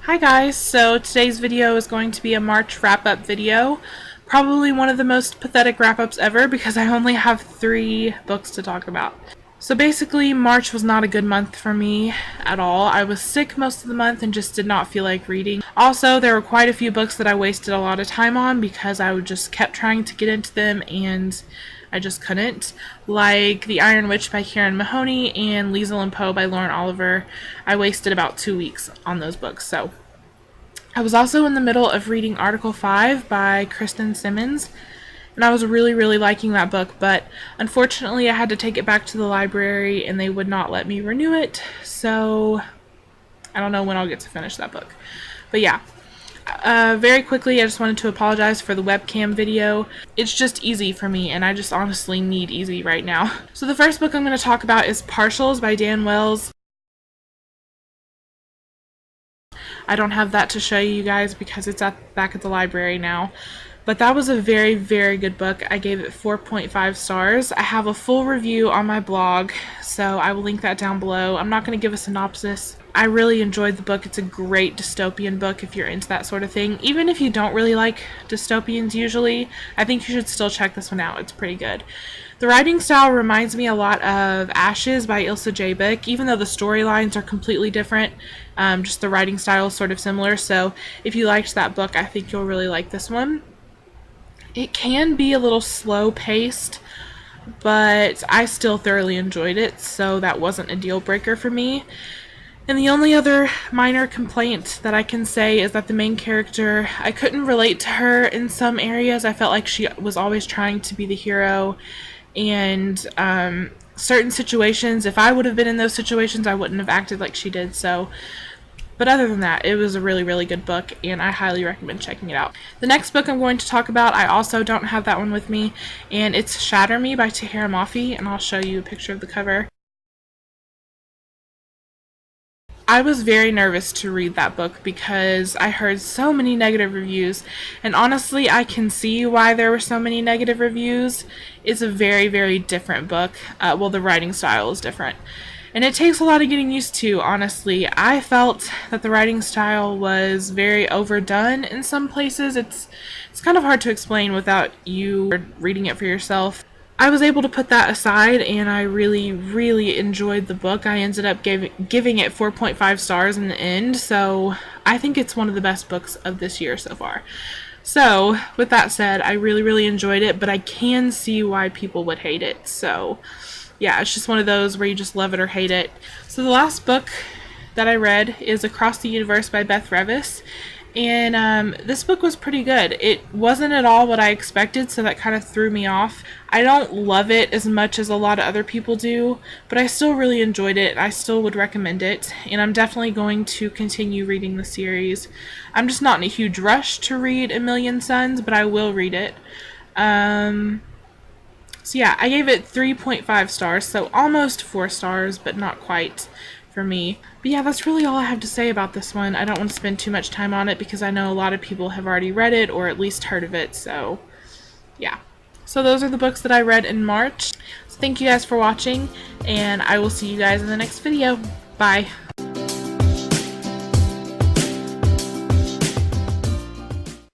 Hi guys, so today's video is going to be a March wrap-up video. Probably one of the most pathetic wrap-ups ever because I only have 3 books to talk about. So basically, March was not a good month for me at all. I was sick most of the month and just did not feel like reading. Also, there were quite a few books that I wasted a lot of time on because I just kept trying to get into them and I just couldn't. Like The Iron Witch by Karen Mahoney and Liesl and Poe by Lauren Oliver. I wasted about 2 weeks on those books. So I was also in the middle of reading Article 5 by Kristen Simmons, and I was really liking that book, but unfortunately I had to take it back to the library and they would not let me renew it, so I don't know when I'll get to finish that book. But yeah, very quickly, I just wanted to apologize for the webcam video. It's just easy for me, and I just honestly need easy right now. So the first book I'm going to talk about is Partials by Dan Wells. I don't have that to show you guys because it's back at the library now. But that was a very good book. I gave it 4.5 stars. I have a full review on my blog, so I will link that down below. I'm not going to give a synopsis. I really enjoyed the book. It's a great dystopian book if you're into that sort of thing. Even if you don't really like dystopians usually, I think you should still check this one out. It's pretty good. The writing style reminds me a lot of Ashes by Ilsa J. Bick, even though the storylines are completely different. Just the writing style is sort of similar, so if you liked that book, I think you'll really like this one. It can be a little slow-paced, but I still thoroughly enjoyed it, so that wasn't a deal breaker for me. And the only other minor complaint that I can say is that the main character, I couldn't relate to her in some areas. I felt like she was always trying to be the hero, and certain situations, if I would have been in those situations, I wouldn't have acted like she did, so... But other than that, it was a really good book, and I highly recommend checking it out. The next book I'm going to talk about, I also don't have that one with me, and it's Shatter Me by Tahereh Mafi, and I'll show you a picture of the cover. I was very nervous to read that book because I heard so many negative reviews, and honestly, I can see why there were so many negative reviews. It's a very different book. Well, the writing style is different. And it takes a lot of getting used to, honestly. I felt that the writing style was very overdone in some places. It's kind of hard to explain without you reading it for yourself. I was able to put that aside, and I really enjoyed the book. I ended up giving it 4.5 stars in the end, so I think it's one of the best books of this year so far. So, with that said, I really enjoyed it, but I can see why people would hate it, so... yeah, it's just one of those where you just love it or hate it. So the last book that I read is Across the Universe by Beth Revis. And this book was pretty good. It wasn't at all what I expected, so that kind of threw me off. I don't love it as much as a lot of other people do, but I still really enjoyed it. I still would recommend it, and I'm definitely going to continue reading the series. I'm just not in a huge rush to read A Million Suns, but I will read it. So yeah, I gave it 3.5 stars, so almost 4 stars, but not quite for me. But yeah, that's really all I have to say about this one. I don't want to spend too much time on it because I know a lot of people have already read it or at least heard of it, so yeah. So those are the books that I read in March. So thank you guys for watching, and I will see you guys in the next video. Bye!